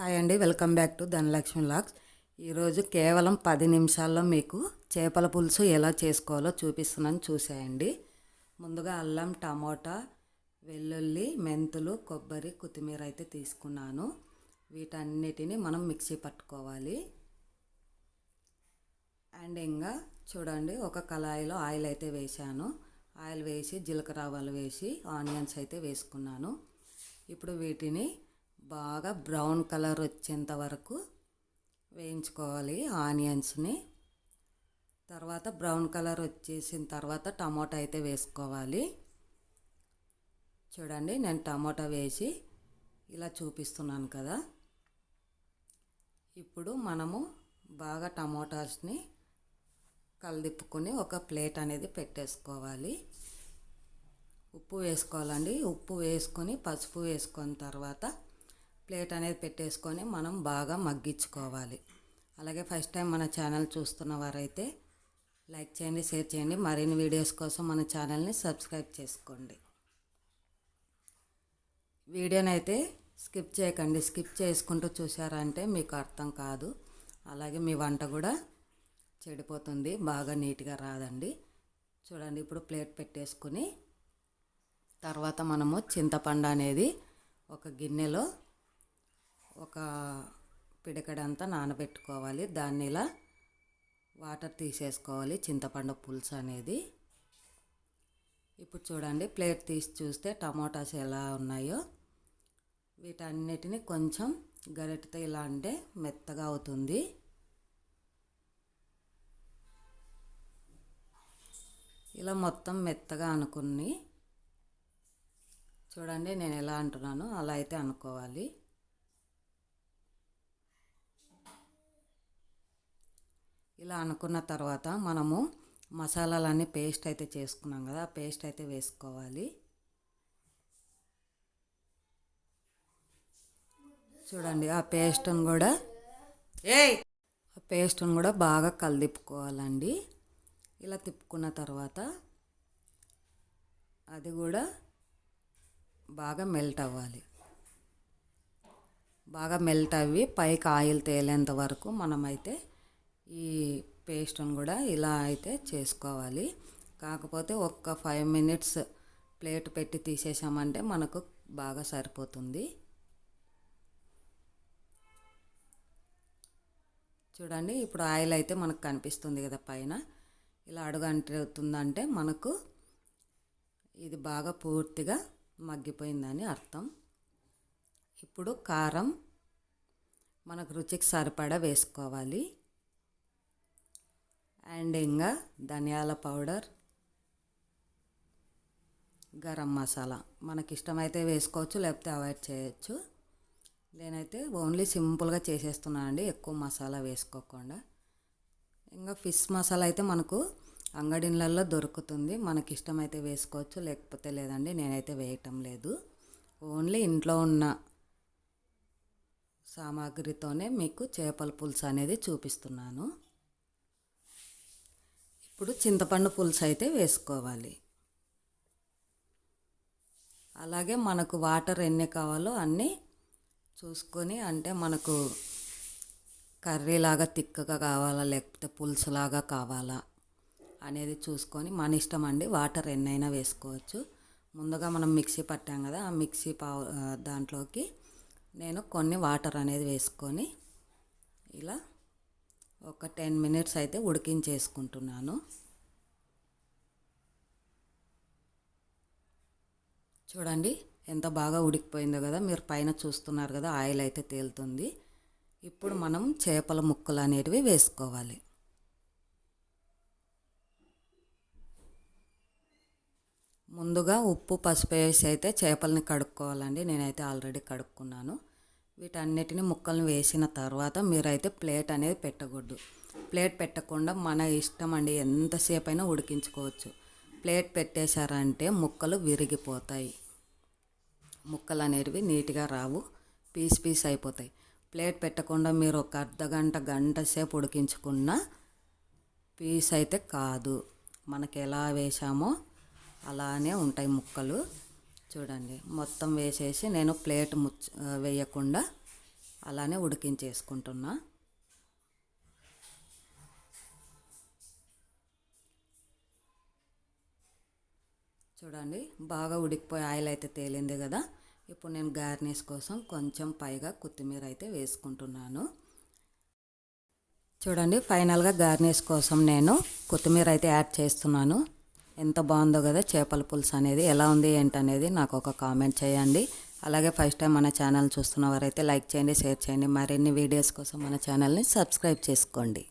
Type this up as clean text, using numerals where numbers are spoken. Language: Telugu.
హాయ్ అండి, welcome back to Dhanalakshmi vlogs. ఈరోజు కేవలం 10 నిమిషాల్లో మీకు చేపల పులుసు ఎలా చేసుకోవాలో చూపిస్తున్నాను, చూసేయండి. ముందుగా అల్లం, టమోటా, వెల్లుల్లి, మెంతులు, కొబ్బరి, కొత్తిమీర అయితే తీసుకున్నాను. వీటన్నిటిని మనం మిక్సీ పట్టుకోవాలి. అండ్ ఇంకా చూడండి, ఒక కళాయిలో ఆయిల్ అయితే వేసాను. ఆయిల్ వేసి జీలకర్ర ఆవాలు వేసి ఆనియన్స్ అయితే వేసుకున్నాను. ఇప్పుడు వీటిని బాగా బ్రౌన్ కలర్ వచ్చేంత వరకు వేయించుకోవాలి ఆనియన్స్ని. తర్వాత బ్రౌన్ కలర్ వచ్చేసిన తర్వాత టమోటా అయితే వేసుకోవాలి. చూడండి, నేను టమోటా వేసి ఇలా చూపిస్తున్నాను కదా. ఇప్పుడు మనము బాగా టమోటాస్ని కలిదిప్పుకొని ఒక ప్లేట్ అనేది పెట్టేసుకోవాలి. ఉప్పు వేసుకోవాలండి. ఉప్పు వేసుకొని పసుపు వేసుకున్న తర్వాత ప్లేట్ అనేది పెట్టేసుకొని మనం బాగా మగ్గించుకోవాలి. అలాగే ఫస్ట్ టైం మన ఛానల్ చూస్తున్న వారైతే లైక్ చేయండి, షేర్ చేయండి. మరిన్ని వీడియోస్ కోసం మన ఛానల్ని సబ్స్క్రైబ్ చేసుకోండి. వీడియోని అయితే స్కిప్ చేయకండి. స్కిప్ చేసుకుంటూ చూసారంటే మీకు అర్థం కాదు. అలాగే మీ వంట కూడా చెడిపోతుంది, బాగా నీట్గా రాదండి. చూడండి, ఇప్పుడు ప్లేట్ పెట్టేసుకుని తర్వాత మనము చింతపండు అనేది ఒక గిన్నెలో ఒక పిడికెడంతా నానబెట్టుకోవాలి. దాన్ని ఇలా వాటర్ తీసేసుకోవాలి, చింతపండు పులుసు అనేది. ఇప్పుడు చూడండి, ప్లేట్ తీసి చూస్తే టమోటాస్ ఎలా ఉన్నాయో వీటన్నిటిని కొంచెం గరిటెతో ఇలా అంటే మెత్తగా అవుతుంది. ఇలా మొత్తం మెత్తగా అనుకుని చూడండి, నేను ఎలా అంటున్నానో అలా అయితే అనుకోవాలి. ఇలా అనుకున్న తర్వాత మనము మసాలాలన్నీ పేస్ట్ అయితే చేసుకున్నాం కదా, ఆ పేస్ట్ అయితే వేసుకోవాలి. చూడండి, ఆ పేస్ట్ని కూడా బాగా కలిదిప్పుకోవాలండి. ఇలా తిప్పుకున్న తర్వాత అది కూడా బాగా మెల్ట్ అవ్వాలి. బాగా మెల్ట్ అవ్వి పైకి ఆయిల్ తేలేంత వరకు మనమైతే ఈ పేస్ట్ని కూడా ఇలా అయితే చేసుకోవాలి. కాకపోతే ఒక్క 5 మినిట్స్ ప్లేట్ పెట్టి తీసేసామంటే మనకు బాగా సరిపోతుంది. చూడండి, ఇప్పుడు ఆయిల్ అయితే మనకు కనిపిస్తుంది కదా పైన. ఇలా అడుగు అంటుతుందంటే మనకు ఇది బాగా పూర్తిగా మగ్గిపోయిందని అర్థం. ఇప్పుడు కారం మనకు రుచికి సరిపడా వేసుకోవాలి. అండ్ ఇంకా ధనియాల పౌడర్, గరం మసాలా మనకి ఇష్టమైతే వేసుకోవచ్చు, లేకపోతే అవాయిడ్ చేయొచ్చు. నేనైతే ఓన్లీ సింపుల్గా చేసేస్తున్నానండి, ఎక్కువ మసాలా వేసుకోకుండా. ఇంకా ఫిష్ మసాలా అయితే మనకు అంగడిళ్ళల్లో దొరుకుతుంది, మనకి ఇష్టమైతే వేసుకోవచ్చు, లేకపోతే లేదండి. నేనైతే వేయటం లేదు, ఓన్లీ ఇంట్లో ఉన్న సామాగ్రితోనే మీకు చేపల పులుసు అనేది చూపిస్తున్నాను. ఇప్పుడు చింతపండు పులుసు అయితే వేసుకోవాలి. అలాగే మనకు వాటర్ ఎన్ని కావాలో అన్నీ చూసుకొని, అంటే మనకు కర్రీలాగా తిక్కగా కావాలా లేకపోతే పులుసులాగా కావాలా అనేది చూసుకొని మన ఇష్టం అండి. వాటర్ ఎన్నైనా వేసుకోవచ్చు. ముందుగా మనం మిక్సీ పట్టాం కదా, ఆ మిక్సీ దాంట్లోకి నేను కొన్ని వాటర్ అనేది వేసుకొని ఇలా ఒక 10 మినిట్స్ అయితే ఉడికించేసుకుంటున్నాను. చూడండి, ఎంత బాగా ఉడికిపోయిందో కదా, మీరు పైన చూస్తున్నారు కదా, ఆయిల్ అయితే తేలుతుంది. ఇప్పుడు మనం చేపల ముక్కలు అనేటివి వేసుకోవాలి. ముందుగా ఉప్పు, పసుపు వేసి అయితే చేపలని కడుక్కోవాలండి. నేనైతే ఆల్రెడీ కడుక్కున్నాను. వీటన్నిటిని ముక్కలను వేసిన తర్వాత మీరైతే ప్లేట్ అనేది పెట్టకూడదు. ప్లేట్ పెట్టకుండా మన ఇష్టం అండి, ఎంతసేపు అయినా ఉడికించుకోవచ్చు. ప్లేట్ పెట్టేశారంటే ముక్కలు విరిగిపోతాయి, ముక్కలు అనేవి నీట్గా రావు, పీస్ అయిపోతాయి. ప్లేట్ పెట్టకుండా మీరు ఒక అర్ధగంట, గంట సేపు ఉడికించుకున్న పీస్ అయితే కాదు. మనకి ఎలా వేసామో అలానే ఉంటాయి ముక్కలు. చూడండి, మొత్తం వేసేసి నేను ప్లేట్ వేయకుండా అలానే ఉడికించేసుకుంటున్నా. చూడండి బాగా ఉడికిపోయి ఆయిల్ అయితే తేలింది కదా. ఇప్పుడు నేను గార్నిష్ కోసం కొంచెం పైగా కొత్తిమీర అయితే వేసుకుంటున్నాను. చూడండి ఫైనల్గా గార్నిష్ కోసం నేను కొత్తిమీర అయితే యాడ్ చేస్తున్నాను. ఎంత బాగుందో కదా చేపల పులుసు అనేది. ఎలా ఉంది ఏంటనేది నాకు ఒక కామెంట్ చేయండి. అలాగే ఫస్ట్ టైం మన ఛానల్ చూస్తున్న వారైతే లైక్ చేయండి, షేర్ చేయండి. మరిన్ని వీడియోస్ కోసం మన ఛానల్ని సబ్స్క్రైబ్ చేసుకోండి.